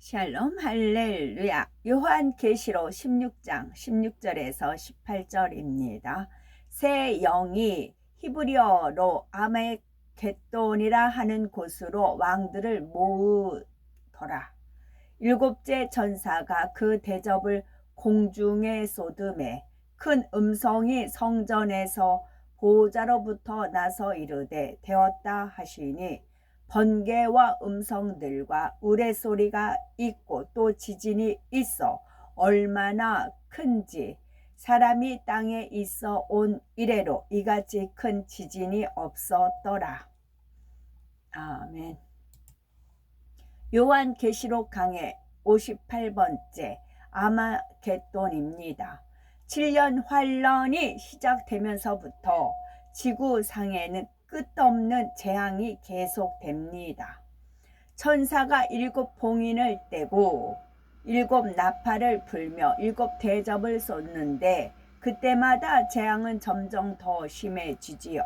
샬롬 할렐루야. 요한계시록 16장 16절에서 18절입니다. 새 영이 히브리어로 아메겟돈이라 하는 곳으로 왕들을 모으더라. 일곱째 천사가 그 대접을 공중에 쏟음에 큰 음성이 성전에서 보호자로부터 나서 이르되 되었다 하시니 번개와 음성들과 우레소리가 있고 또 지진이 있어 얼마나 큰지 사람이 땅에 있어 온 이래로 이같이 큰 지진이 없었더라. 아멘. 요한계시록 강해 58번째 아마겟돈입니다. 7년 환란이 시작되면서부터 지구상에는 끝없는 재앙이 계속됩니다. 천사가 7 봉인을 떼고 7 나팔을 불며 7 대접을 쏟는데 그때마다 재앙은 점점 더 심해지지요.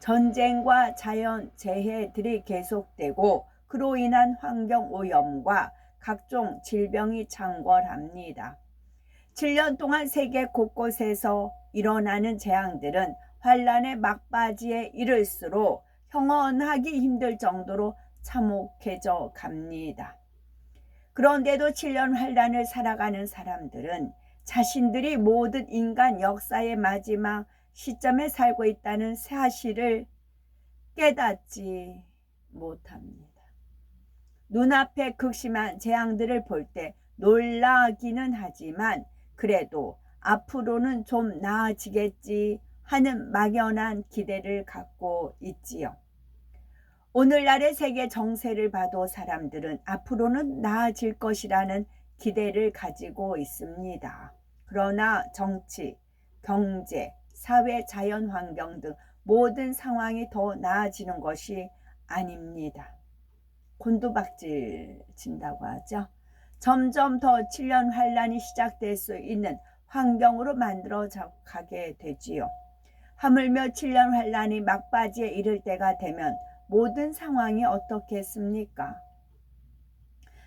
전쟁과 자연재해들이 계속되고 그로 인한 환경오염과 각종 질병이 창궐합니다. 7년 동안 세계 곳곳에서 일어나는 재앙들은 환란의 막바지에 이를수록 형언하기 힘들 정도로 참혹해져 갑니다. 그런데도 7년 환란을 살아가는 사람들은 자신들이 모든 인간 역사의 마지막 시점에 살고 있다는 사실을 깨닫지 못합니다. 눈앞에 극심한 재앙들을 볼 때 놀라기는 하지만 그래도 앞으로는 좀 나아지겠지 하는 막연한 기대를 갖고 있지요. 오늘날의 세계 정세를 봐도 사람들은 앞으로는 나아질 것이라는 기대를 가지고 있습니다. 그러나 정치, 경제, 사회, 자연 환경 등 모든 상황이 더 나아지는 것이 아닙니다. 곤두박질 친다고 하죠. 점점 더 7년 환란이 시작될 수 있는 환경으로 만들어 가게 되지요. 하물며 7년 환란이 막바지에 이를 때가 되면 모든 상황이 어떻겠습니까?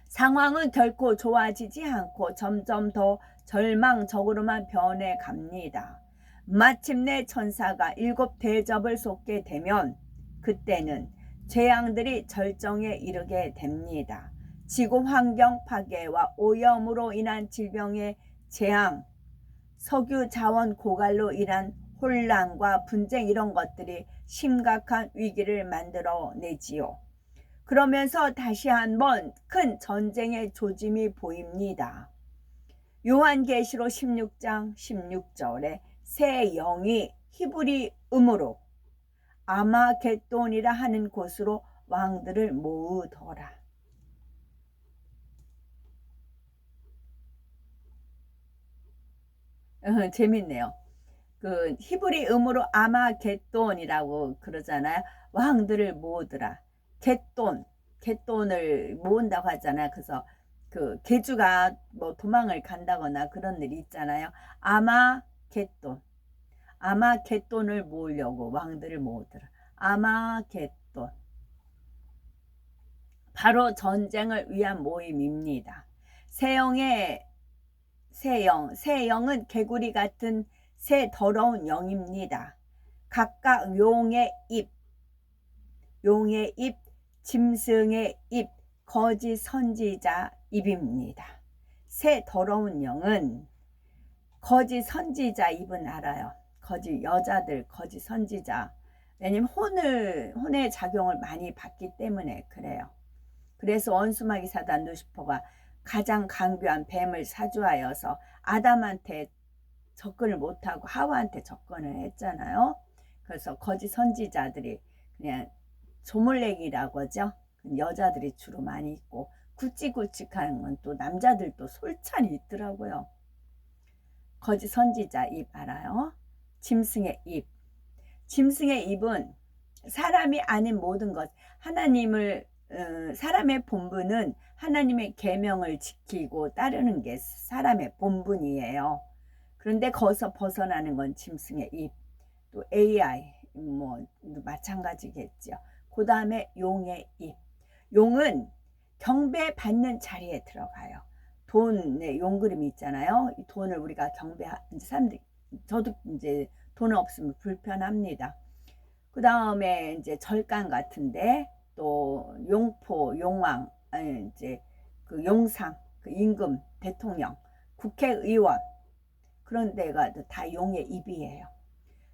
상황은 결코 좋아지지 않고 점점 더 절망적으로만 변해 갑니다. 마침내 천사가 7 대접을 쏟게 되면 그때는 재앙들이 절정에 이르게 됩니다. 지구 환경 파괴와 오염으로 인한 질병의 재앙, 석유 자원 고갈로 인한 혼란과 분쟁 이런 것들이 심각한 위기를 만들어내지요. 그러면서 다시 한번 큰 전쟁의 조짐이 보입니다. 요한계시록 16장 16절에 새 영이 히브리음으로 아마겟돈이라 하는 곳으로 왕들을 모으더라. 재밌네요. 그 히브리음으로 아마겟돈이라고 그러잖아요. 왕들을 모으더라. 겟돈을 모은다고 하잖아요. 그래서 그 개주가 뭐 도망을 간다거나 그런 일이 있잖아요. 아마겟돈을 모으려고 왕들을 모으더라. 아마겟돈. 바로 전쟁을 위한 모임입니다. 새 영은 개구리 같은 새 더러운 영입니다. 각각 용의 입, 짐승의 입, 거짓 선지자 입입니다. 새 더러운 영은 거짓 선지자 입은 알아요. 거짓 여자들, 거짓 선지자. 왜냐면 혼의 작용을 많이 받기 때문에 그래요. 그래서 원수마귀 사단 루시퍼가 가장 강교한 뱀을 사주하여서 아담한테 접근을 못하고 하와한테 접근을 했잖아요. 그래서 거짓 선지자들이 그냥 조물래기라고 하죠. 여자들이 주로 많이 있고 굵직굵직한 건 또 남자들도 솔찬히 있더라고요. 거짓 선지자 입 알아요? 짐승의 입은 사람이 아닌 모든 것, 사람의 본분은 하나님의 계명을 지키고 따르는 게 사람의 본분이에요. 그런데 거기서 벗어나는 건 짐승의 입, 또 AI 뭐 마찬가지겠죠. 그 다음에 용의 입. 용은 경배받는 자리에 들어가요. 돈의 용그림이 있잖아요. 이 돈을 우리가 이제 사람들이, 저도 이제 돈 없으면 불편합니다. 그 다음에 이제 절간 같은데, 또 용포, 용왕, 아니 이제 그 용상, 그 임금, 대통령, 국회의원, 그런 데가 다 용의 입이에요.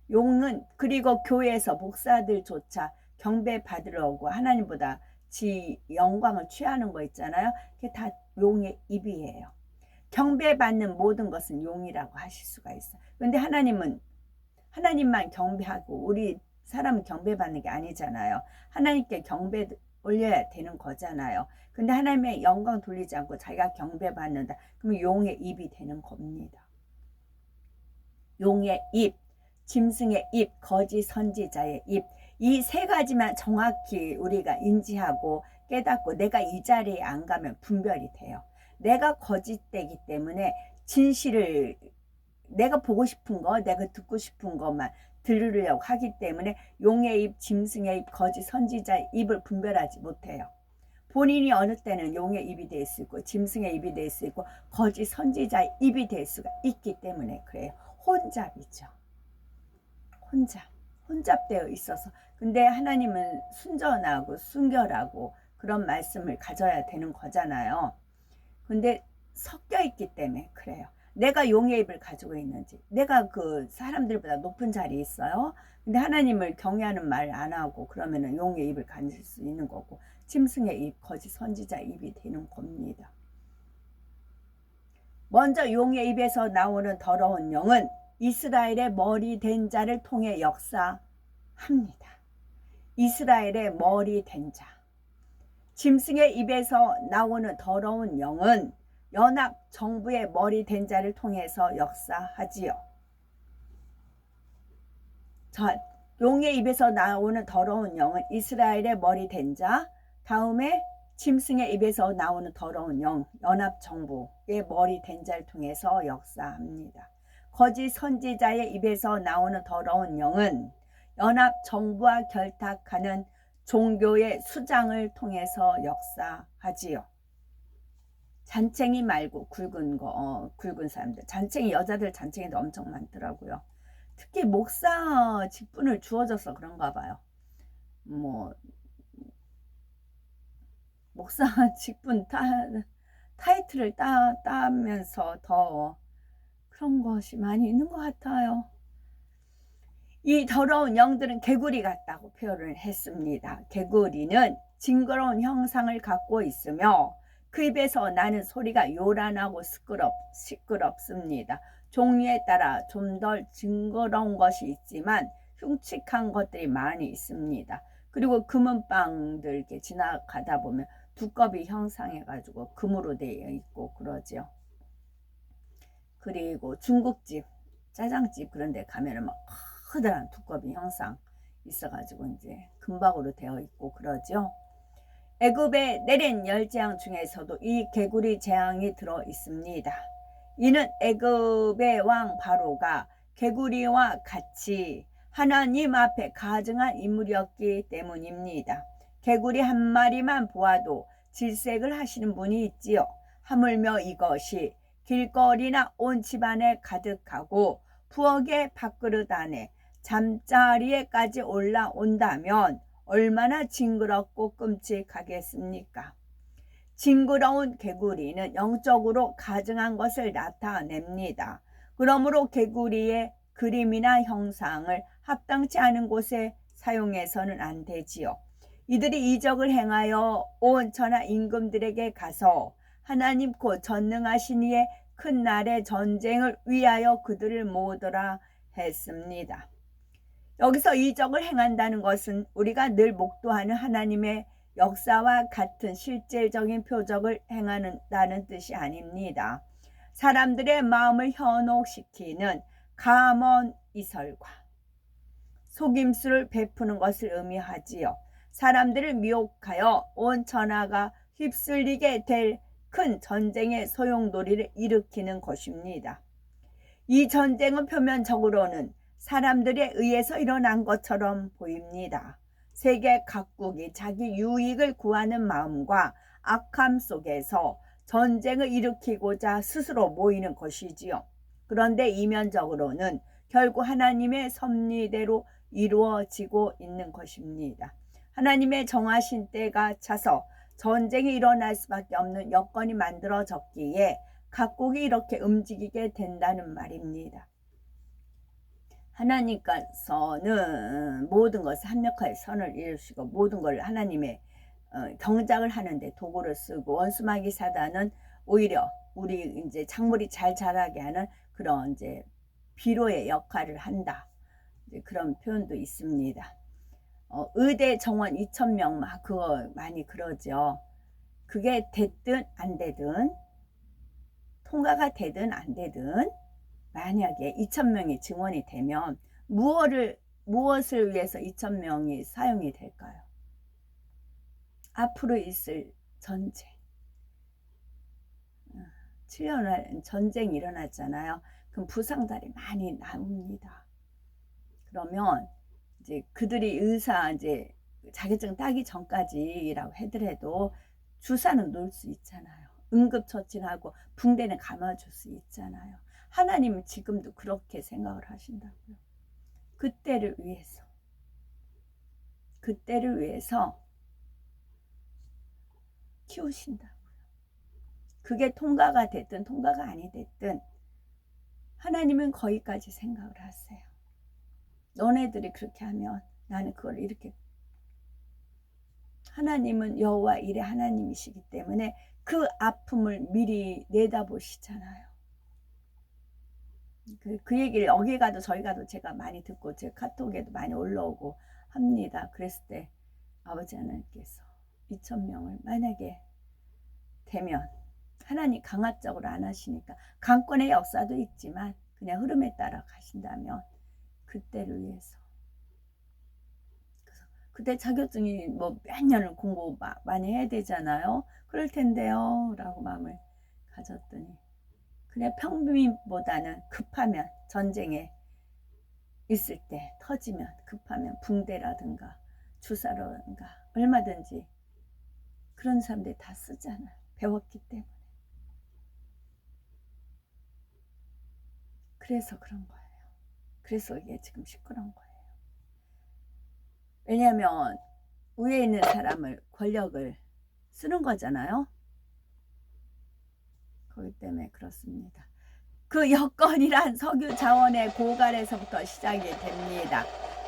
용은, 그리고 교회에서 목사들조차 경배 받으려고 하나님보다 지 영광을 취하는 거 있잖아요. 그게 다 용의 입이에요. 경배받는 모든 것은 용이라고 하실 수가 있어요. 그런데 하나님만 경배하고 우리 사람은 경배받는 게 아니잖아요. 하나님께 경배 올려야 되는 거잖아요. 근데 하나님의 영광 돌리지 않고 자기가 경배받는다. 그러면 용의 입이 되는 겁니다. 용의 입, 짐승의 입, 거짓 선지자의 입, 이 세 가지만 정확히 우리가 인지하고 깨닫고 내가 이 자리에 안 가면 분별이 돼요. 내가 거짓되기 때문에 진실을, 내가 보고 싶은 거, 내가 듣고 싶은 것만 들으려고 하기 때문에 용의 입, 짐승의 입, 거짓 선지자의 입을 분별하지 못해요. 본인이 어느 때는 용의 입이 될 수 있고 짐승의 입이 될 수 있고 거짓 선지자의 입이 될 수가 있기 때문에 그래요. 혼잡이죠. 혼잡되어 있어서. 근데 하나님은 순전하고 순결하고 그런 말씀을 가져야 되는 거잖아요. 근데 섞여 있기 때문에 그래요. 내가 용의 입을 가지고 있는지, 내가 그 사람들보다 높은 자리에 있어요. 근데 하나님을 경외하는 말 안 하고 그러면은 용의 입을 가질 수 있는 거고, 짐승의 입, 거짓 선지자 입이 되는 겁니다. 먼저 용의 입에서 나오는 더러운 영은 이스라엘의 머리 된 자를 통해 역사합니다. 이스라엘의 머리 된 자. 짐승의 입에서 나오는 더러운 영은 연합 정부의 머리 된 자를 통해서 역사하지요. 자, 용의 입에서 나오는 더러운 영은 이스라엘의 머리 된 자, 다음에 짐승의 입에서 나오는 더러운 영, 연합 정부의 머리 된 자를 통해서 역사합니다. 거짓 선지자의 입에서 나오는 더러운 영은 연합 정부와 결탁하는 종교의 수장을 통해서 역사하지요. 잔챙이 말고 굵은 사람들, 잔챙이, 여자들 잔챙이도 엄청 많더라고요. 특히 목사 직분을 주어져서 그런가 봐요. 목사 직분 타이틀을 따면서 더 그런 것이 많이 있는 것 같아요. 이 더러운 영들은 개구리 같다고 표현을 했습니다. 개구리는 징그러운 형상을 갖고 있으며 그 입에서 나는 소리가 요란하고 시끄럽습니다. 종류에 따라 좀 덜 징그러운 것이 있지만 흉측한 것들이 많이 있습니다. 그리고 금은방들 이렇게 지나가다 보면 두꺼비 형상해가지고 금으로 되어 있고 그러죠. 그리고 중국집, 짜장집 그런 데 가면은 막 커다란 두꺼비 형상 있어가지고 이제 금박으로 되어 있고 그러죠. 애굽에 내린 10재앙 중에서도 이 개구리 재앙이 들어 있습니다. 이는 애굽의 왕 바로가 개구리와 같이 하나님 앞에 가증한 인물이었기 때문입니다. 개구리 한 마리만 보아도 질색을 하시는 분이 있지요. 하물며 이것이 길거리나 온 집안에 가득하고 부엌의 밥그릇 안에 잠자리에까지 올라온다면 얼마나 징그럽고 끔찍하겠습니까? 징그러운 개구리는 영적으로 가증한 것을 나타냅니다. 그러므로 개구리의 그림이나 형상을 합당치 않은 곳에 사용해서는 안 되지요. 이들이 이적을 행하여 온 천하 임금들에게 가서 하나님 곧 전능하신 이의 큰 날의 전쟁을 위하여 그들을 모으더라 했습니다. 여기서 이적을 행한다는 것은 우리가 늘 목도하는 하나님의 역사와 같은 실질적인 표적을 행한다는 뜻이 아닙니다. 사람들의 마음을 현혹시키는 감언 이설과 속임수를 베푸는 것을 의미하지요. 사람들을 미혹하여 온 천하가 휩쓸리게 될 큰 전쟁의 소용돌이를 일으키는 것입니다. 이 전쟁은 표면적으로는 사람들에 의해서 일어난 것처럼 보입니다. 세계 각국이 자기 유익을 구하는 마음과 악함 속에서 전쟁을 일으키고자 스스로 모이는 것이지요. 그런데 이면적으로는 결국 하나님의 섭리대로 이루어지고 있는 것입니다. 하나님의 정하신 때가 차서 전쟁이 일어날 수밖에 없는 여건이 만들어졌기에 각국이 이렇게 움직이게 된다는 말입니다. 하나님께서는 모든 것을 합력하여 선을 이루시고 모든 걸 하나님의 경작을 하는데 도구를 쓰고 원수마귀 사단은 오히려 우리 이제 작물이 잘 자라게 하는 그런 이제 비로의 역할을 한다. 이제 그런 표현도 있습니다. 의대 정원 2,000명 막 그거 많이 그러죠. 그게 됐든 안 되든 통과가 되든 안 되든 만약에 2,000명이 증원이 되면 무엇을 위해서 2,000명이 사용이 될까요? 앞으로 있을 전쟁. 7년 전쟁이 일어났잖아요. 그럼 부상자들이 많이 나옵니다. 그러면 이제 그들이 의사 이제 자격증 따기 전까지라고 하더라도 주사는 놓을 수 있잖아요. 응급처치하고 붕대는 감아줄 수 있잖아요. 하나님은 지금도 그렇게 생각을 하신다고요. 그때를 위해서 키우신다고요. 그게 통과가 됐든 통과가 아니 됐든 하나님은 거기까지 생각을 하세요. 너네들이 그렇게 하면 나는 그걸 이렇게. 하나님은 여호와 일의 하나님이시기 때문에 그 아픔을 미리 내다보시잖아요. 그 얘기를 여기 가도 저희 가도 제가 많이 듣고 제 카톡에도 많이 올라오고 합니다. 그랬을 때 아버지 하나님께서 2,000명을 만약에 되면 하나님 강압적으로 안 하시니까 강권의 역사도 있지만 그냥 흐름에 따라 가신다면 그때를 위해서. 그래서 그때 자격증이 뭐 몇 년을 공부 많이 해야 되잖아요. 그럴 텐데요 라고 마음을 가졌더니 그냥 평민보다는 급하면 전쟁에 있을 때 터지면 급하면 붕대라든가 주사라든가 얼마든지 그런 사람들이 다 쓰잖아요. 배웠기 때문에. 그래서 그런 거예요. 그래서 이게 지금 시끄러운 거예요. 왜냐하면 위에 있는 사람을 권력을 쓰는 거잖아요. 그렇기 때문에 그렇습니다. 그 여건이란 석유 자원의 고갈에서부터 시작이 됩니다.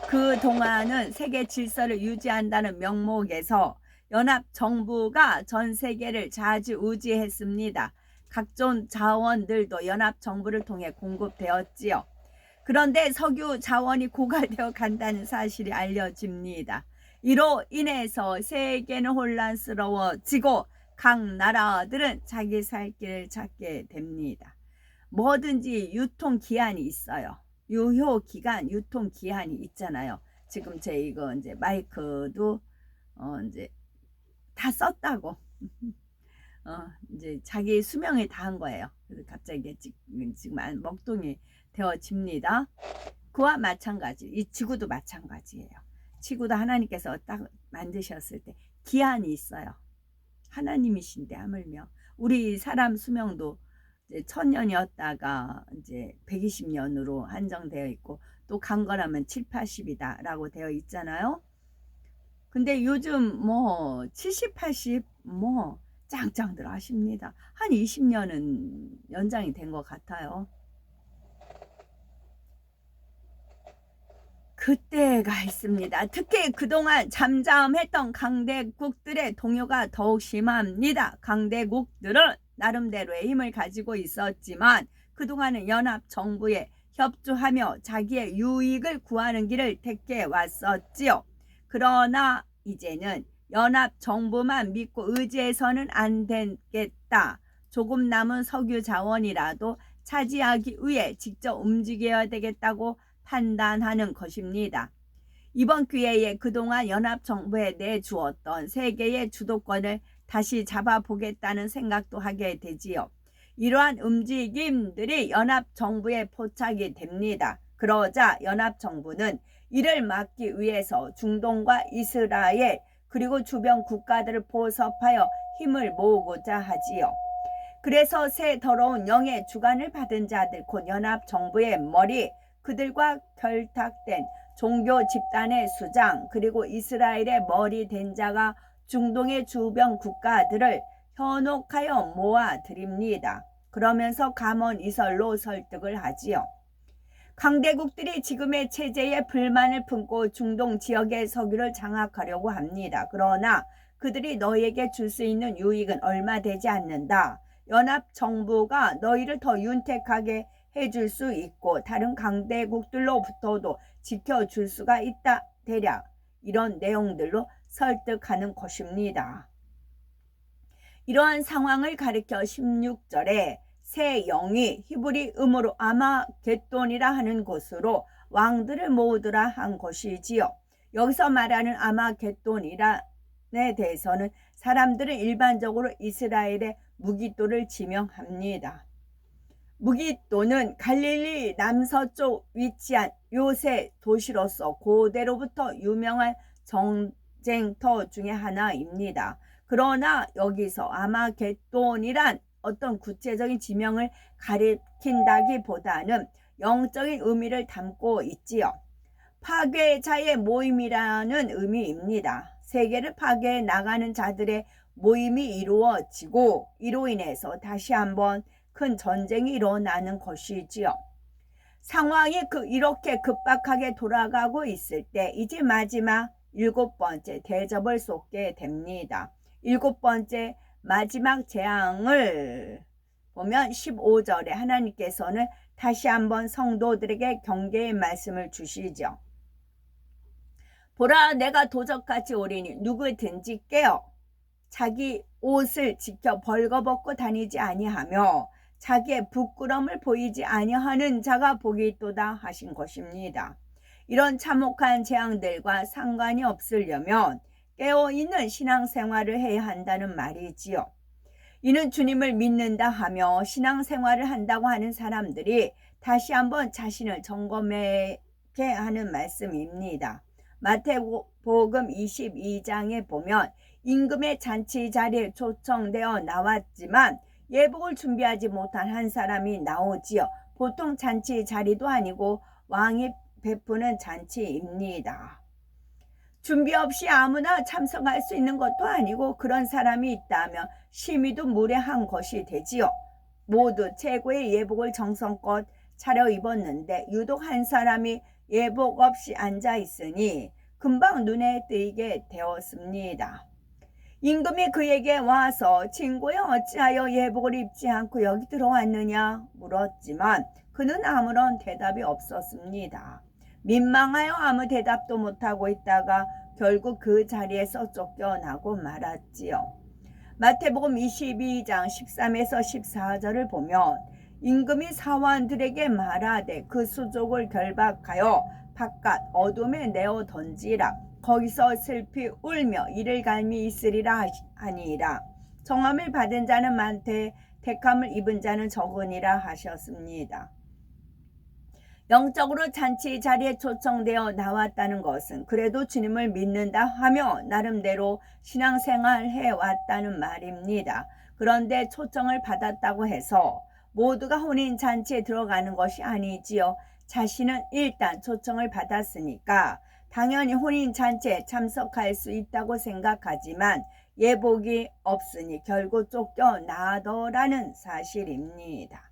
그 동안은 세계 질서를 유지한다는 명목에서 연합정부가 전 세계를 좌지우지했습니다. 각종 자원들도 연합정부를 통해 공급되었지요. 그런데 석유 자원이 고갈되어 간다는 사실이 알려집니다. 이로 인해서 세계는 혼란스러워지고 각 나라들은 자기 살 길을 찾게 됩니다. 뭐든지 유통기한이 있어요. 유효기간, 유통기한이 있잖아요. 지금 제 이거 이제 마이크도 이제 다 썼다고. 이제 자기 수명에 다 한 거예요. 그래서 갑자기 지금 먹통이 되어집니다. 그와 마찬가지, 이 지구도 마찬가지예요. 지구도 하나님께서 딱 만드셨을 때 기한이 있어요. 하나님이신데 하물며 우리 사람 수명도 이제 1000년이었다가 이제 120년으로 한정되어 있고 또 강건하면 7, 80이다 라고 되어 있잖아요. 근데 요즘 뭐 70, 80 뭐 짱짱들 하십니다. 한 20년은 연장이 된 것 같아요. 그때가 있습니다. 특히 그동안 잠잠했던 강대국들의 동요가 더욱 심합니다. 강대국들은 나름대로의 힘을 가지고 있었지만 그동안은 연합정부에 협조하며 자기의 유익을 구하는 길을 택해 왔었지요. 그러나 이제는 연합정부만 믿고 의지해서는 안 되겠다. 조금 남은 석유 자원이라도 차지하기 위해 직접 움직여야 되겠다고 판단하는 것입니다. 이번 기회에 그동안 연합정부에 내주었던 세계의 주도권을 다시 잡아보겠다는 생각도 하게 되지요. 이러한 움직임들이 연합정부에 포착이 됩니다. 그러자 연합정부는 이를 막기 위해서 중동과 이스라엘 그리고 주변 국가들을 포섭하여 힘을 모으고자 하지요. 그래서 새 더러운 영의 주관을 받은 자들 곧 연합정부의 머리, 그들과 결탁된 종교 집단의 수장, 그리고 이스라엘의 머리 된 자가 중동의 주변 국가들을 현혹하여 모아드립니다. 그러면서 감언 이설로 설득을 하지요. 강대국들이 지금의 체제에 불만을 품고 중동 지역의 석유를 장악하려고 합니다. 그러나 그들이 너희에게 줄 수 있는 유익은 얼마 되지 않는다. 연합정부가 너희를 더 윤택하게 해줄 수 있고 다른 강대국들로부터도 지켜줄 수가 있다. 대략 이런 내용들로 설득하는 것입니다. 이러한 상황을 가리켜 16절에 새 영이 히브리 음으로 아마겟돈이라 하는 곳으로 왕들을 모으더라 한 것이지요. 여기서 말하는 아마겟돈이란에 대해서는 사람들은 일반적으로 이스라엘의 무기또를 지명합니다. 무기또는 갈릴리 남서쪽 위치한 요새 도시로서 고대로부터 유명한 전쟁터 중에 하나입니다. 그러나 여기서 아마겟돈이란 어떤 구체적인 지명을 가리킨다기보다는 영적인 의미를 담고 있지요. 파괴자의 모임이라는 의미입니다. 세계를 파괴해 나가는 자들의 모임이 이루어지고 이로 인해서 다시 한번 큰 전쟁이 일어나는 것이지요. 상황이 이렇게 급박하게 돌아가고 있을 때 이제 마지막 7번째 대접을 쏟게 됩니다. 7번째 마지막 재앙을 보면 15절에 하나님께서는 다시 한번 성도들에게 경계의 말씀을 주시죠. 보라, 내가 도적같이 오리니 누구든지 깨어 자기 옷을 지켜 벌거벗고 다니지 아니하며 자기의 부끄러움을 보이지 아니하는 자가 복이 있도다 하신 것입니다. 이런 참혹한 재앙들과 상관이 없으려면 깨어있는 신앙생활을 해야 한다는 말이지요. 이는 주님을 믿는다 하며 신앙생활을 한다고 하는 사람들이 다시 한번 자신을 점검하게 하는 말씀입니다. 마태복음 22장에 보면 임금의 잔치 자리에 초청되어 나왔지만 예복을 준비하지 못한 한 사람이 나오지요. 보통 잔치 자리도 아니고 왕이 베푸는 잔치입니다. 준비 없이 아무나 참석할 수 있는 것도 아니고 그런 사람이 있다면 심히도 무례한 것이 되지요. 모두 최고의 예복을 정성껏 차려입었는데 유독 한 사람이 예복 없이 앉아 있으니 금방 눈에 띄게 되었습니다. 임금이 그에게 와서 친구여 어찌하여 예복을 입지 않고 여기 들어왔느냐 물었지만 그는 아무런 대답이 없었습니다. 민망하여 아무 대답도 못하고 있다가 결국 그 자리에서 쫓겨나고 말았지요. 마태복음 22장 13에서 14절을 보면 임금이 사환들에게 말하되 그 수족을 결박하여 바깥 어둠에 내어 던지라. 거기서 슬피 울며 이를 갈미 있으리라 하니라. 정함을 받은 자는 많되 택함을 입은 자는 적으니라 하셨습니다. 영적으로 잔치 자리에 초청되어 나왔다는 것은 그래도 주님을 믿는다 하며 나름대로 신앙생활 해왔다는 말입니다. 그런데 초청을 받았다고 해서 모두가 혼인잔치에 들어가는 것이 아니지요. 자신은 일단 초청을 받았으니까 당연히 혼인잔치에 참석할 수 있다고 생각하지만 예복이 없으니 결국 쫓겨나더라는 사실입니다.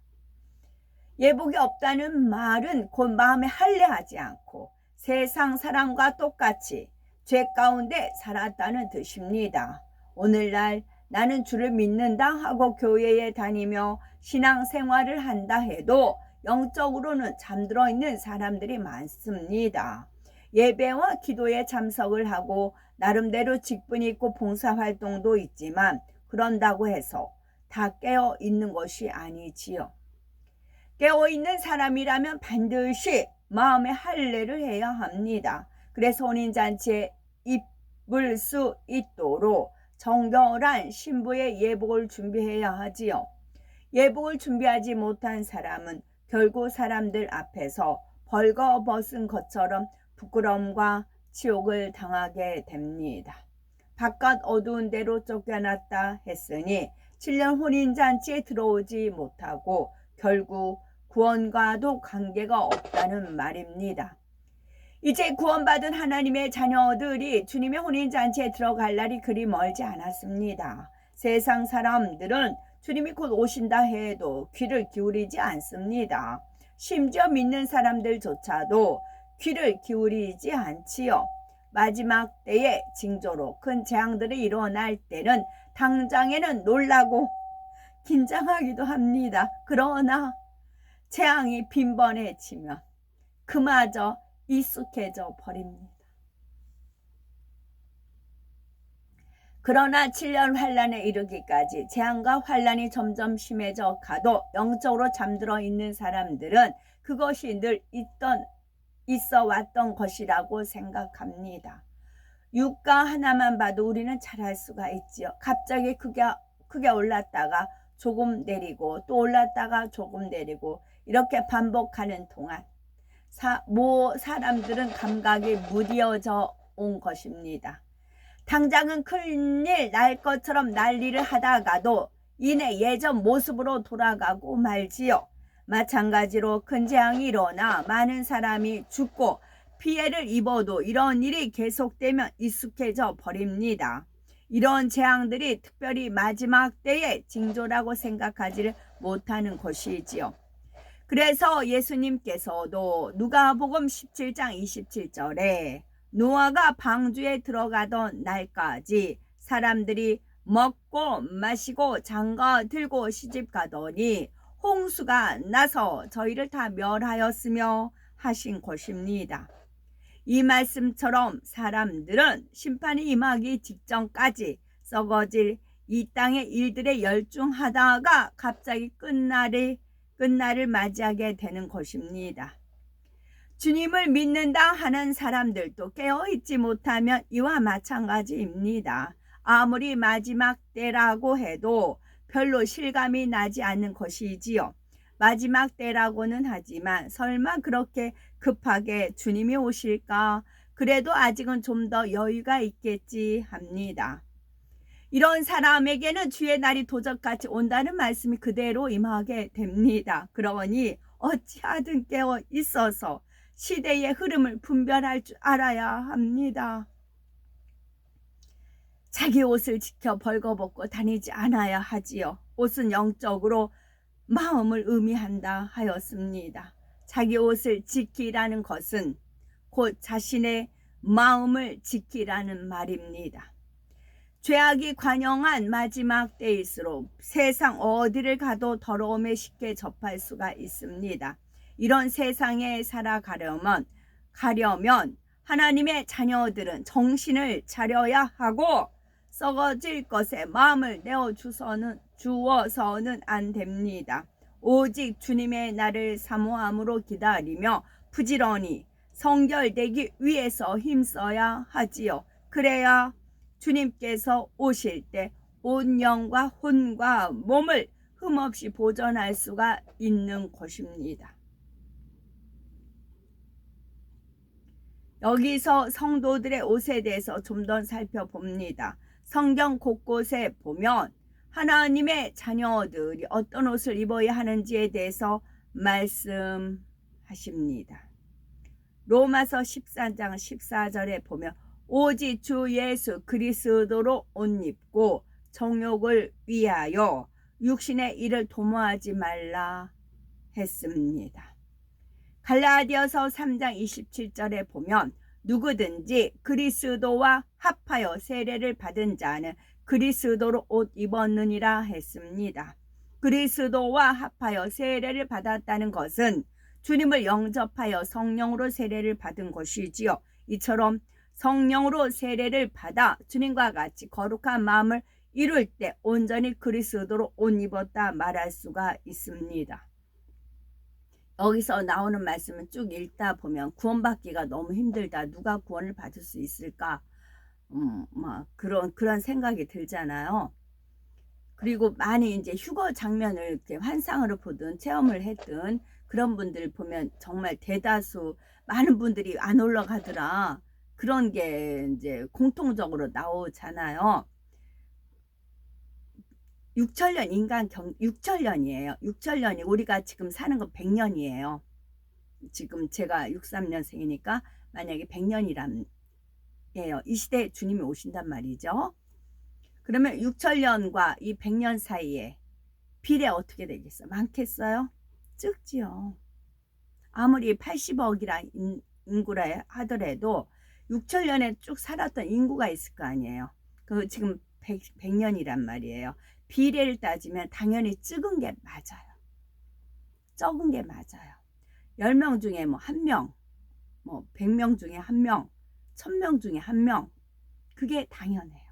예복이 없다는 말은 곧 마음에 할례하지 않고 세상 사람과 똑같이 죄 가운데 살았다는 뜻입니다. 오늘날 나는 주를 믿는다 하고 교회에 다니며 신앙생활을 한다 해도 영적으로는 잠들어 있는 사람들이 많습니다. 예배와 기도에 참석을 하고 나름대로 직분이 있고 봉사활동도 있지만 그런다고 해서 다 깨어 있는 것이 아니지요. 깨어있는 사람이라면 반드시 마음의 할례를 해야 합니다. 그래서 혼인잔치에 입을 수 있도록 정결한 신부의 예복을 준비해야 하지요. 예복을 준비하지 못한 사람은 결국 사람들 앞에서 벌거벗은 것처럼 부끄러움과 치욕을 당하게 됩니다. 바깥 어두운 데로 쫓겨났다 했으니 7년 혼인잔치에 들어오지 못하고 결국 구원과도 관계가 없다는 말입니다. 이제 구원받은 하나님의 자녀들이 주님의 혼인잔치에 들어갈 날이 그리 멀지 않았습니다. 세상 사람들은 주님이 곧 오신다 해도 귀를 기울이지 않습니다. 심지어 믿는 사람들조차도 귀를 기울이지 않지요. 마지막 때에 징조로 큰 재앙들이 일어날 때는 당장에는 놀라고 긴장하기도 합니다. 그러나 재앙이 빈번해지면 그마저 익숙해져 버립니다. 그러나 7년 환란에 이르기까지 재앙과 환란이 점점 심해져 가도 영적으로 잠들어 있는 사람들은 그것이 늘 있어 왔던 것이라고 생각합니다. 유가 하나만 봐도 우리는 잘 알 수가 있지요. 갑자기 크게 올랐다가 조금 내리고 또 올랐다가 조금 내리고 이렇게 반복하는 동안 사람들은 감각이 무뎌져 온 것입니다. 당장은 큰일 날 것처럼 난리를 하다가도 이내 예전 모습으로 돌아가고 말지요. 마찬가지로 큰 재앙이 일어나 많은 사람이 죽고 피해를 입어도 이런 일이 계속되면 익숙해져 버립니다. 이런 재앙들이 특별히 마지막 때의 징조라고 생각하지를 못하는 것이지요. 그래서 예수님께서도 누가복음 17장 27절에 노아가 방주에 들어가던 날까지 사람들이 먹고 마시고 장가 들고 시집가더니 홍수가 나서 저희를 다 멸하였으며 하신 것입니다. 이 말씀처럼 사람들은 심판이 임하기 직전까지 썩어질 이 땅의 일들에 열중하다가 갑자기 끝날을 맞이하게 되는 것입니다. 주님을 믿는다 하는 사람들도 깨어있지 못하면 이와 마찬가지입니다. 아무리 마지막 때라고 해도 별로 실감이 나지 않는 것이지요. 마지막 때라고는 하지만 설마 그렇게 급하게 주님이 오실까? 그래도 아직은 좀 더 여유가 있겠지 합니다. 이런 사람에게는 주의 날이 도적같이 온다는 말씀이 그대로 임하게 됩니다. 그러니 어찌하든 깨어 있어서 시대의 흐름을 분별할 줄 알아야 합니다. 자기 옷을 지켜 벌거벗고 다니지 않아야 하지요. 옷은 영적으로 마음을 의미한다 하였습니다. 자기 옷을 지키라는 것은 곧 자신의 마음을 지키라는 말입니다. 죄악이 관영한 마지막 때일수록 세상 어디를 가도 더러움에 쉽게 접할 수가 있습니다. 이런 세상에 살아가려면 하나님의 자녀들은 정신을 차려야 하고 썩어질 것에 마음을 주어서는 안 됩니다. 오직 주님의 날을 사모함으로 기다리며 부지런히 성결되기 위해서 힘써야 하지요. 그래야 주님께서 오실 때 온 영과 혼과 몸을 흠없이 보존할 수가 있는 것입니다. 여기서 성도들의 옷에 대해서 좀 더 살펴봅니다. 성경 곳곳에 보면 하나님의 자녀들이 어떤 옷을 입어야 하는지에 대해서 말씀하십니다. 로마서 14장 14절에 보면 오직 주 예수 그리스도로 옷 입고 정욕을 위하여 육신의 일을 도모하지 말라 했습니다. 갈라디아서 3장 27절에 보면 누구든지 그리스도와 합하여 세례를 받은 자는 그리스도로 옷 입었느니라 했습니다. 그리스도와 합하여 세례를 받았다는 것은 주님을 영접하여 성령으로 세례를 받은 것이지요. 이처럼 성령으로 세례를 받아 주님과 같이 거룩한 마음을 이룰 때 온전히 그리스도로 옷 입었다 말할 수가 있습니다. 여기서 나오는 말씀을 쭉 읽다 보면 구원받기가 너무 힘들다. 누가 구원을 받을 수 있을까? 그런 생각이 들잖아요. 그리고 많이 이제 휴거 장면을 이렇게 환상으로 보든 체험을 했든 그런 분들 보면 정말 대다수 많은 분들이 안 올라가더라. 그런 게 이제 공통적으로 나오잖아요. 6천년 6천년이에요. 6천년이 우리가 지금 사는 건 100년이에요. 지금 제가 63년생이니까 만약에 100년이란 예요. 이 시대에 주님이 오신단 말이죠. 그러면 6천년과 이 100년 사이에 비례 어떻게 되겠어? 많겠어요? 적지요. 아무리 80억이라 인구라 하더라도 6천년에 쭉 살았던 인구가 있을 거 아니에요. 그 지금 100년이란 말이에요. 비례를 따지면 당연히 적은 게 맞아요. 적은 게 맞아요. 10명 중에 뭐 1명, 뭐 100명 중에 1명, 1000명 중에 1명, 그게 당연해요.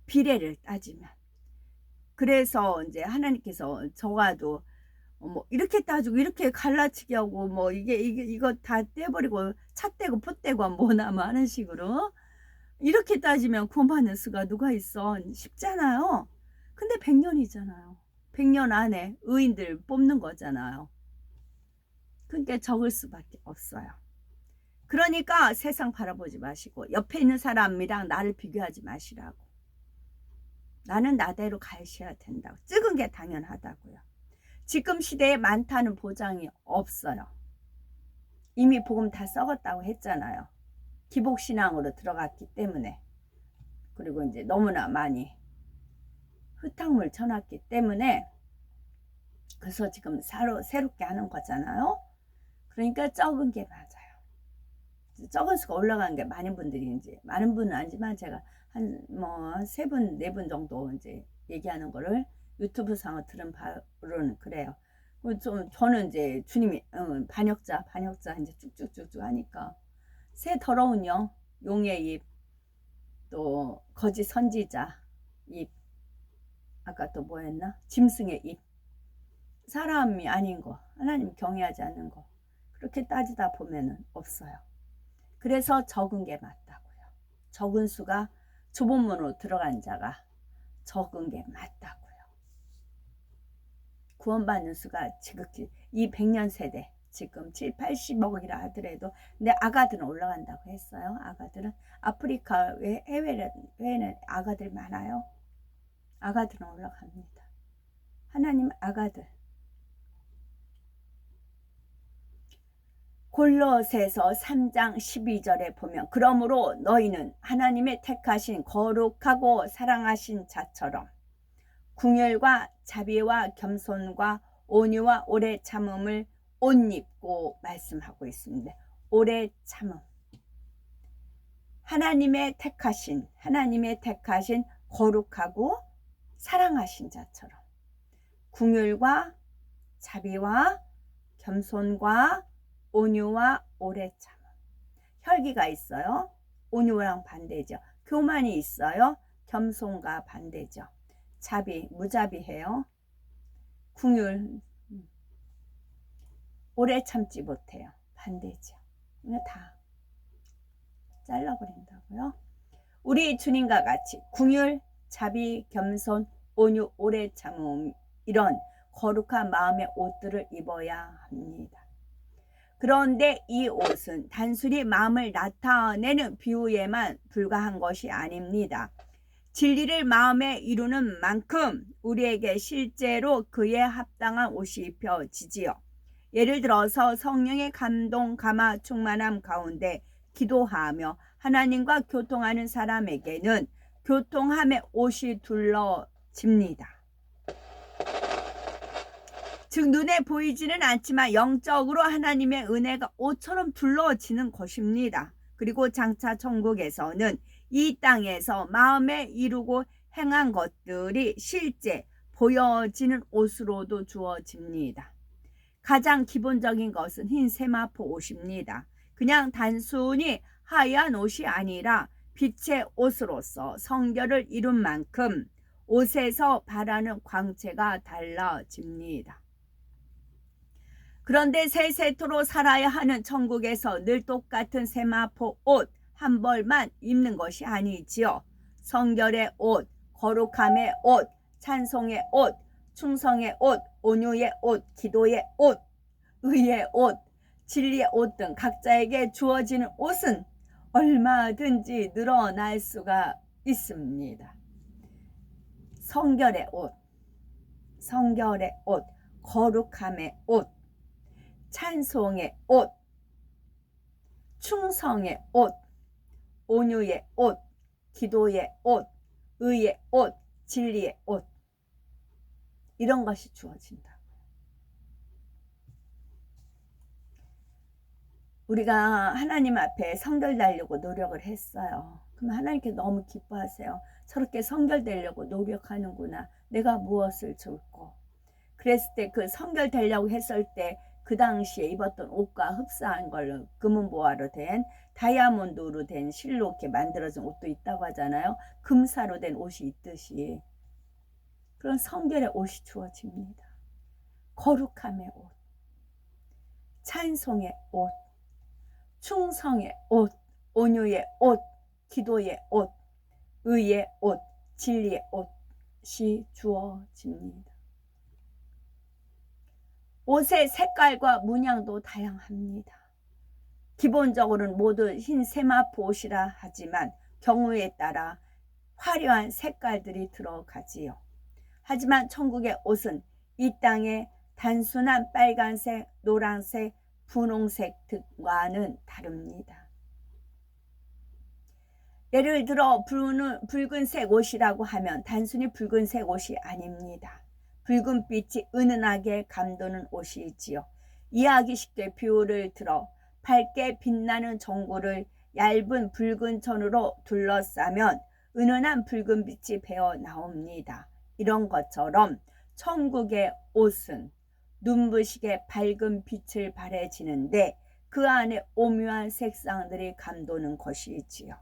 비례를 따지면. 그래서 이제 하나님께서 저와도 뭐 이렇게 따지고 이렇게 갈라치기 하고 뭐 이거 다 떼버리고 차 떼고 포 떼고 뭐나마 하는 식으로 이렇게 따지면 구원받는 수가 누가 있어? 쉽잖아요. 근데 100년이잖아요. 100년 안에 의인들 뽑는 거잖아요. 그러니까 적을 수밖에 없어요. 그러니까 세상 바라보지 마시고 옆에 있는 사람이랑 나를 비교하지 마시라고. 나는 나대로 가셔야 된다고. 적은 게 당연하다고요. 지금 시대에 많다는 보장이 없어요. 이미 복음 다 썩었다고 했잖아요. 기복신앙으로 들어갔기 때문에. 그리고 이제 너무나 많이 흙탕물 쳐놨기 때문에 그래서 지금 새롭게 하는 거잖아요. 그러니까 적은 게 맞아요. 적은 수가 올라가는 게 많은 분들이 이제 많은 분은 아니지만 제가 한 뭐 3분 4분 정도 이제 얘기하는 거를 유튜브 상으로 들은 바로는 그래요. 좀 저는 이제 주님이 반역자 이제 쭉쭉쭉쭉 하니까 새 더러운 영, 용의 입, 또 거짓 선지자 입, 아까 또 뭐였나? 짐승의 입, 사람이 아닌 거, 하나님 경외하지 않는 거, 그렇게 따지다 보면은 없어요. 그래서 적은 게 맞다고요. 적은 수가 좁은 문으로 들어간 자가 적은 게 맞다고요. 구원받는 수가 지극히 이 100년 세대 지금 7, 80억이라 하더라도 근데 아가들은 올라간다고 했어요. 아가들은 아프리카 해외에는 아가들 많아요. 아가들은 올라갑니다. 하나님 아가들. 골로새서 3장 12절에 보면 그러므로 너희는 하나님의 택하신 거룩하고 사랑하신 자처럼 궁율과 자비와 겸손과 온유와 오래 참음을 옷 입고 말씀하고 있습니다. 오래 참음. 하나님의 택하신 거룩하고 사랑하신 자처럼 궁율과 자비와 겸손과 온유와 오래 참음. 혈기가 있어요. 온유랑 반대죠. 교만이 있어요. 겸손과 반대죠. 자비, 무자비해요. 궁율, 오래 참지 못해요. 반대죠. 이거 다 잘라버린다고요. 우리 주님과 같이 궁율, 자비, 겸손, 온유, 오래 참음 이런 거룩한 마음의 옷들을 입어야 합니다. 그런데 이 옷은 단순히 마음을 나타내는 비유에만 불과한 것이 아닙니다. 진리를 마음에 이루는 만큼 우리에게 실제로 그에 합당한 옷이 입혀지지요. 예를 들어서 성령의 감동, 감화, 충만함 가운데 기도하며 하나님과 교통하는 사람에게는 교통함의 옷이 둘러집니다. 즉 눈에 보이지는 않지만 영적으로 하나님의 은혜가 옷처럼 둘러지는 것입니다. 그리고 장차 천국에서는 이 땅에서 마음에 이루고 행한 것들이 실제 보여지는 옷으로도 주어집니다. 가장 기본적인 것은 흰 세마포 옷입니다. 그냥 단순히 하얀 옷이 아니라 빛의 옷으로서 성결을 이룬 만큼 옷에서 바라는 광채가 달라집니다. 그런데 세세토록 살아야 하는 천국에서 늘 똑같은 세마포 옷 한 벌만 입는 것이 아니지요. 성결의 옷, 거룩함의 옷, 찬송의 옷, 충성의 옷, 온유의 옷, 기도의 옷, 의의 옷, 진리의 옷 등 각자에게 주어지는 옷은 얼마든지 늘어날 수가 있습니다. 성결의 옷, 성결의 옷, 거룩함의 옷, 찬송의 옷, 충성의 옷, 온유의 옷, 기도의 옷, 의의 옷, 진리의 옷, 이런 것이 주어진다. 우리가 하나님 앞에 성결되려고 노력을 했어요. 그럼 하나님께 너무 기뻐하세요. 저렇게 성결되려고 노력하는구나. 내가 무엇을 줄고. 그랬을 때 그 성결되려고 했을 때 그 당시에 입었던 옷과 흡사한 걸로 금은보화로 된 다이아몬드로 된 실로 이렇게 만들어진 옷도 있다고 하잖아요. 금사로 된 옷이 있듯이 그런 성결의 옷이 주어집니다. 거룩함의 옷, 찬송의 옷, 충성의 옷, 온유의 옷, 기도의 옷, 의의 옷, 진리의 옷이 주어집니다. 옷의 색깔과 문양도 다양합니다. 기본적으로는 모두 흰 세마포 옷이라 하지만 경우에 따라 화려한 색깔들이 들어가지요. 하지만 천국의 옷은 이 땅의 단순한 빨간색, 노란색, 분홍색 등과는 다릅니다. 예를 들어 붉은색 옷이라고 하면 단순히 붉은색 옷이 아닙니다. 붉은빛이 은은하게 감도는 옷이지요. 이해하기 쉽게 비유를 들어 밝게 빛나는 전구를 얇은 붉은 천으로 둘러싸면 은은한 붉은빛이 배어 나옵니다. 이런 것처럼 천국의 옷은 눈부시게 밝은 빛을 발해지는데 그 안에 오묘한 색상들이 감도는 것이지요.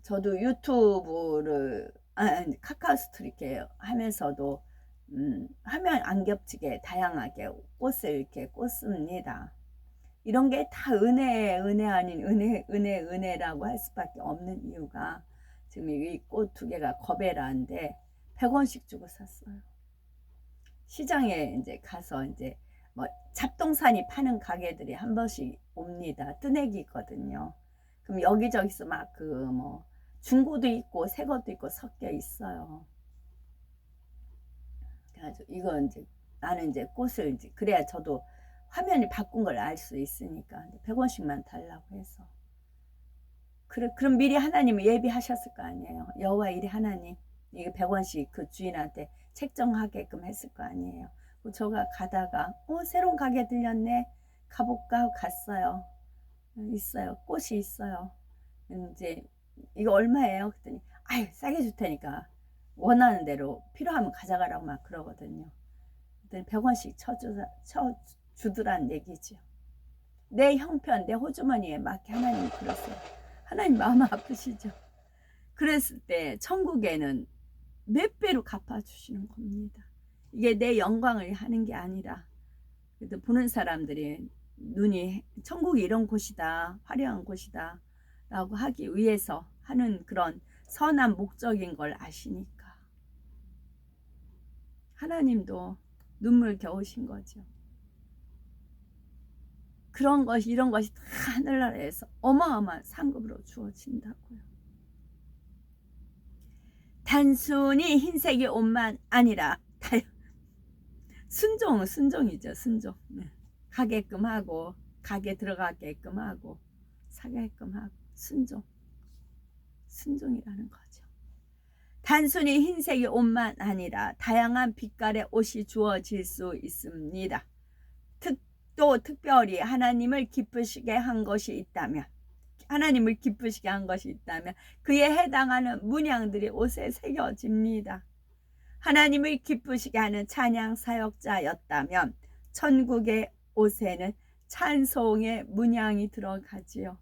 저도 유튜브를 카카오스토리 이렇게 하면서도 화면 안 겹치게 다양하게 꽃을 이렇게 꽂습니다. 이런 게 다 은혜 아닌 은혜라고 할 수밖에 없는 이유가 지금 이 꽃 두 개가 거베라인데 100원씩 주고 샀어요. 시장에 이제 가서 이제 뭐 잡동사니 파는 가게들이 한 번씩 옵니다. 뜨내기 있거든요. 그럼 여기저기서 막 그 뭐 중고도 있고 새 것도 있고 섞여 있어요. 그래가지고 이거 이제 나는 이제 꽃을 이제 그래야 저도 화면이 바꾼 걸 알 수 있으니까 100원씩만 달라고 해서 그럼 미리 하나님을 예비하셨을 거 아니에요. 여호와 이리 하나님 이게 100원씩 그 주인한테 책정하게끔 했을 거 아니에요. 저가 가다가 새로운 가게 들렸네 가볼까 하고 갔어요. 있어요. 꽃이 있어요. 이제 이거 얼마예요? 그랬더니 아유 싸게 줄 테니까 원하는 대로 필요하면 가져가라고 막 그러거든요. 그랬더니 100원씩 쳐주더란 얘기죠. 내 형편 내 호주머니에 맞게 하나님 그러세요. 하나님 마음 아프시죠? 그랬을 때 천국에는 몇 배로 갚아주시는 겁니다. 이게 내 영광을 하는 게 아니라 그래도 보는 사람들이 눈이 천국이 이런 곳이다 화려한 곳이다 라고 하기 위해서 하는 그런 선한 목적인 걸 아시니까 하나님도 눈물 겨우신 거죠. 그런 것이 이런 것이 다 하늘나라에서 어마어마한 상급으로 주어진다고요. 단순히 흰색의 옷만 아니라 순종이죠. 순종. 가게끔 하고 가게 들어가게끔 하고 사게끔 하고 순종이라는 거죠. 단순히 흰색의 옷만 아니라 다양한 빛깔의 옷이 주어질 수 있습니다. 또 특별히 하나님을 기쁘시게 한 것이 있다면 그에 해당하는 문양들이 옷에 새겨집니다. 하나님을 기쁘시게 하는 찬양 사역자였다면 천국의 옷에는 찬송의 문양이 들어가지요.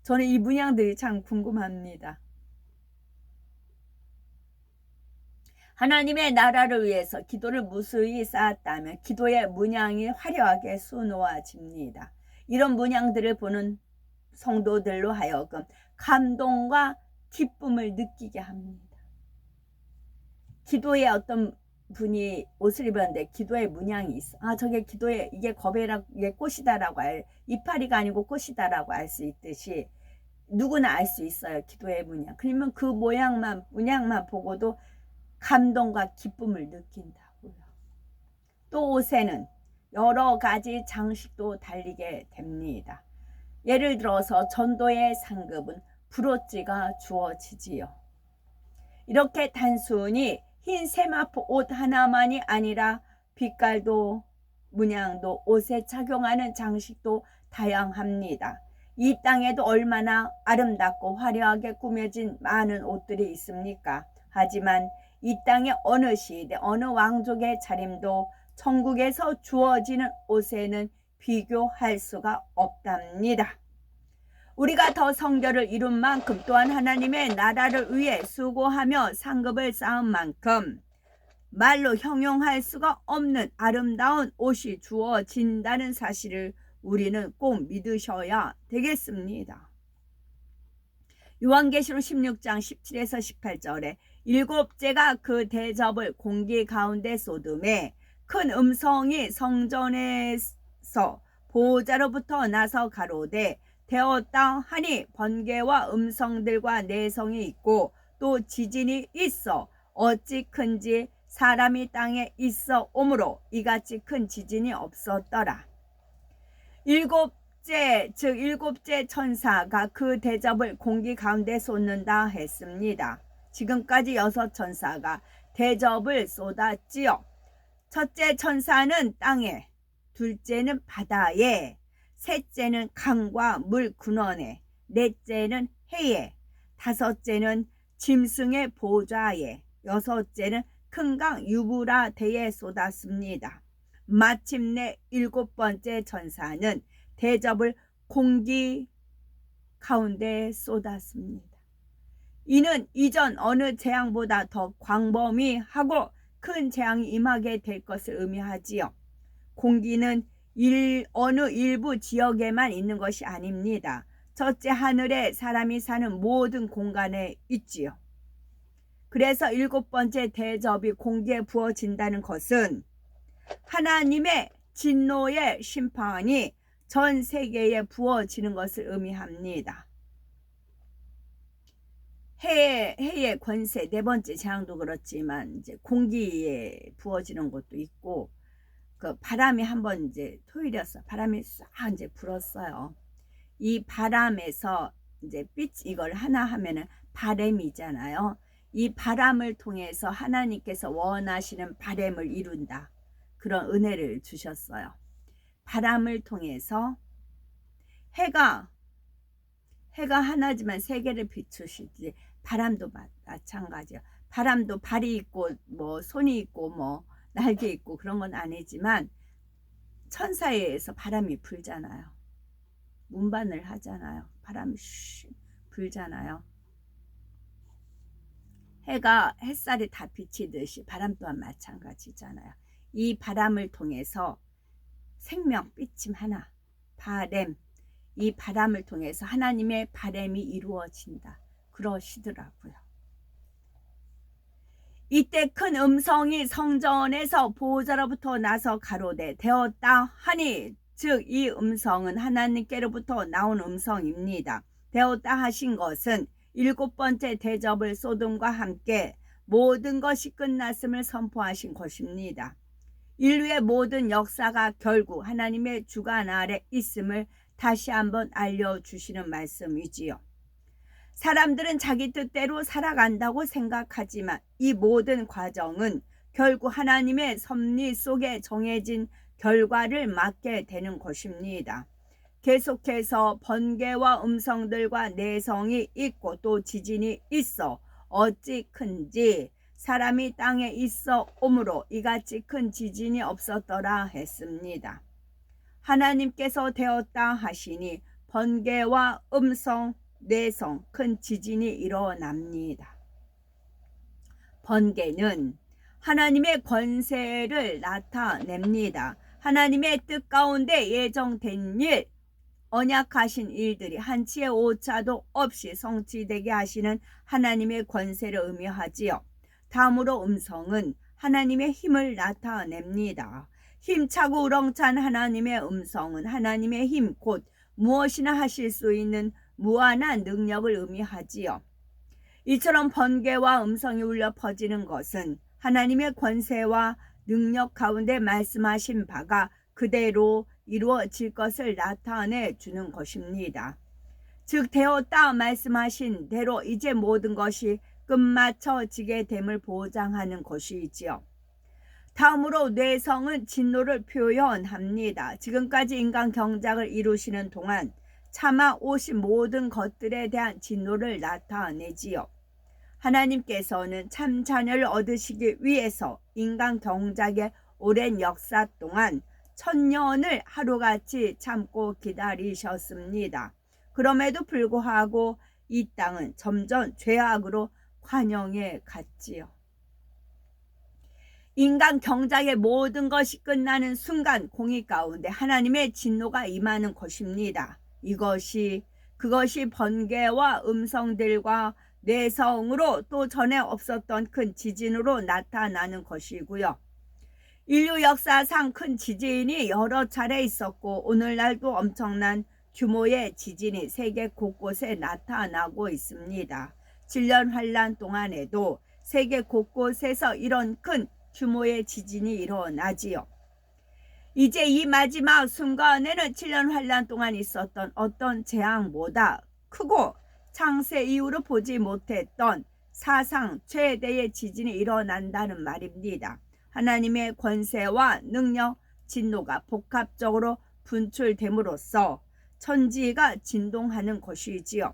저는 이 문양들이 참 궁금합니다. 하나님의 나라를 위해서 기도를 무수히 쌓았다면 기도의 문양이 화려하게 수놓아집니다. 이런 문양들을 보는 성도들로 하여금 감동과 기쁨을 느끼게 합니다. 기도의 어떤 분이 옷을 입었는데 기도의 문양이 있어. 아, 저게 기도의, 이게 이게 꽃이다라고 이파리가 아니고 꽃이다라고 알 수 있듯이 누구나 알 수 있어요. 기도의 문양. 그러면 그 문양만 보고도 감동과 기쁨을 느낀다고요. 또 옷에는 여러 가지 장식도 달리게 됩니다. 예를 들어서 전도의 상급은 브로치가 주어지지요. 이렇게 단순히 흰 세마포 옷 하나만이 아니라 빛깔도 문양도 옷에 착용하는 장식도 다양합니다. 이 땅에도 얼마나 아름답고 화려하게 꾸며진 많은 옷들이 있습니까? 하지만 이 땅의 어느 시대 어느 왕족의 차림도 천국에서 주어지는 옷에는 비교할 수가 없답니다. 우리가 더 성결을 이룬 만큼 또한 하나님의 나라를 위해 수고하며 상급을 쌓은 만큼 말로 형용할 수가 없는 아름다운 옷이 주어진다는 사실을 우리는 꼭 믿으셔야 되겠습니다. 요한계시록 16장 17에서 18절에 일곱째가 그 대접을 공기 가운데 쏟음에 큰 음성이 성전에서 보호자로부터 나서 가로되 되었다 하니 번개와 음성들과 내성이 있고 또 지진이 있어 어찌 큰지 사람이 땅에 있어 오므로 이같이 큰 지진이 없었더라. 일곱째 천사가 그 대접을 공기 가운데 쏟는다 했습니다. 지금까지 6 천사가 대접을 쏟았지요. 첫째 천사는 땅에, 둘째는 바다에, 셋째는 강과 물 근원에, 넷째는 해에, 다섯째는 짐승의 보좌에, 여섯째는 큰 강 유브라데에 쏟았습니다. 마침내 7번째 천사는 대접을 공기 가운데 쏟았습니다. 이는 이전 어느 재앙보다 더 광범위하고 큰 재앙이 임하게 될 것을 의미하지요. 공기는 어느 일부 지역에만 있는 것이 아닙니다. 첫째 하늘에 사람이 사는 모든 공간에 있지요. 그래서 7번째 대접이 공기에 부어진다는 것은 하나님의 진노의 심판이 전 세계에 부어지는 것을 의미합니다. 해의 권세, 4번째 재앙도 그렇지만 이제 공기에 부어지는 것도 있고, 그 바람이 한번 이제 토요일이었어. 바람이 싹 이제 불었어요. 이 바람에서 이제 이걸 하나 하면은 바램이잖아요. 이 바람을 통해서 하나님께서 원하시는 바램을 이룬다. 그런 은혜를 주셨어요. 바람을 통해서 해가 하나지만 세계를 비추시지 바람도 마찬가지예요. 바람도 발이 있고 뭐 손이 있고 뭐 날개 있고 그런 건 아니지만 천사에 의해서 바람이 불잖아요. 문반을 하잖아요. 바람이 불잖아요. 햇살이 다 비치듯이 바람 또한 마찬가지잖아요. 이 바람을 통해서 생명 빛임 하나, 바램, 이 바람을 통해서 하나님의 바램이 이루어진다. 그러시더라고요. 이때 큰 음성이 성전에서 보호자로부터 나서 가로되 되었다 하니, 즉 이 음성은 하나님께로부터 나온 음성입니다. 되었다 하신 것은 7번째 대접을 쏟음과 함께 모든 것이 끝났음을 선포하신 것입니다. 인류의 모든 역사가 결국 하나님의 주관 아래 있음을 다시 한번 알려주시는 말씀이지요. 사람들은 자기 뜻대로 살아간다고 생각하지만 이 모든 과정은 결국 하나님의 섭리 속에 정해진 결과를 맞게 되는 것입니다. 계속해서 번개와 음성들과 내성이 있고 또 지진이 있어 어찌 큰지 사람이 땅에 있어 오므로 이같이 큰 지진이 없었더라 했습니다. 하나님께서 되었다 하시니 번개와 음성, 내성, 큰 지진이 일어납니다. 번개는 하나님의 권세를 나타냅니다. 하나님의 뜻 가운데 예정된 일, 언약하신 일들이 한치의 오차도 없이 성취되게 하시는 하나님의 권세를 의미하지요. 다음으로 음성은 하나님의 힘을 나타냅니다. 힘차고 우렁찬 하나님의 음성은 하나님의 힘, 곧 무엇이나 하실 수 있는 무한한 능력을 의미하지요. 이처럼 번개와 음성이 울려 퍼지는 것은 하나님의 권세와 능력 가운데 말씀하신 바가 그대로 이루어질 것을 나타내 주는 것입니다. 즉 되었다 말씀하신 대로 이제 모든 것이 끝마쳐지게 됨을 보장하는 것이지요. 다음으로 뇌성은 진노를 표현합니다. 지금까지 인간 경작을 이루시는 동안 참아 오신 모든 것들에 대한 진노를 나타내지요. 하나님께서는 참 자녀를 얻으시기 위해서 인간 경작의 오랜 역사 동안 1000년을 하루같이 참고 기다리셨습니다. 그럼에도 불구하고 이 땅은 점점 죄악으로 관영해 갔지요. 인간 경작의 모든 것이 끝나는 순간 공의 가운데 하나님의 진노가 임하는 것입니다. 그것이 번개와 음성들과 내성으로 또 전에 없었던 큰 지진으로 나타나는 것이고요. 인류 역사상 큰 지진이 여러 차례 있었고 오늘날도 엄청난 규모의 지진이 세계 곳곳에 나타나고 있습니다. 7년 환란 동안에도 세계 곳곳에서 이런 큰 규모의 지진이 일어나지요. 이제 이 마지막 순간에는 7년 환란 동안 있었던 어떤 재앙보다 크고 창세 이후로 보지 못했던 사상 최대의 지진이 일어난다는 말입니다. 하나님의 권세와 능력, 진노가 복합적으로 분출됨으로써 천지가 진동하는 것이지요.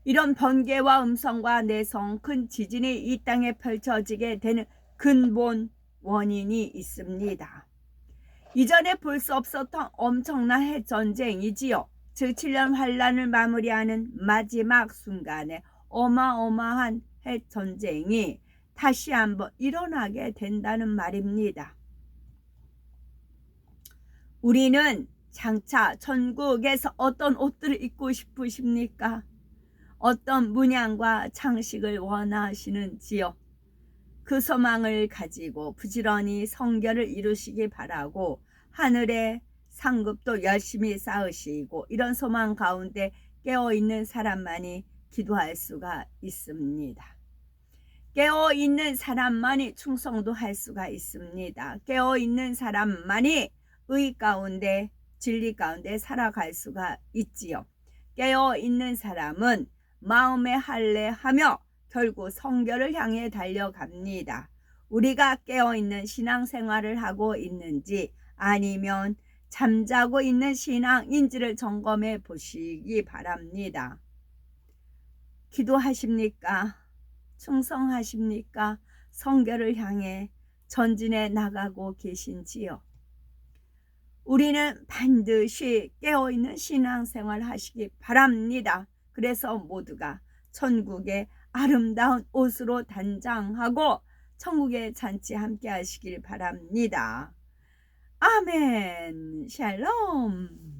이런 번개와 음성과 내성, 큰 지진이 이 땅에 펼쳐지게 되는 근본 원인이 있습니다. 이전에 볼 수 없었던 엄청난 핵전쟁이지요. 즉 7년 환란을 마무리하는 마지막 순간에 어마어마한 핵전쟁이 다시 한번 일어나게 된다는 말입니다. 우리는 장차 천국에서 어떤 옷들을 입고 싶으십니까? 어떤 문양과 장식을 원하시는지요? 그 소망을 가지고 부지런히 성결을 이루시기 바라고 하늘의 상급도 열심히 쌓으시고 이런 소망 가운데 깨어있는 사람만이 기도할 수가 있습니다. 깨어있는 사람만이 충성도 할 수가 있습니다. 깨어있는 사람만이 의 가운데 진리 가운데 살아갈 수가 있지요. 깨어있는 사람은 마음에 할례하며 결국 성결을 향해 달려갑니다. 우리가 깨어있는 신앙생활을 하고 있는지 아니면 잠자고 있는 신앙인지를 점검해 보시기 바랍니다. 기도하십니까? 충성하십니까? 성결을 향해 전진해 나가고 계신지요? 우리는 반드시 깨어있는 신앙생활 하시기 바랍니다. 그래서 모두가 천국의 아름다운 옷으로 단장하고 천국의 잔치 함께 하시길 바랍니다. 아멘. 샬롬.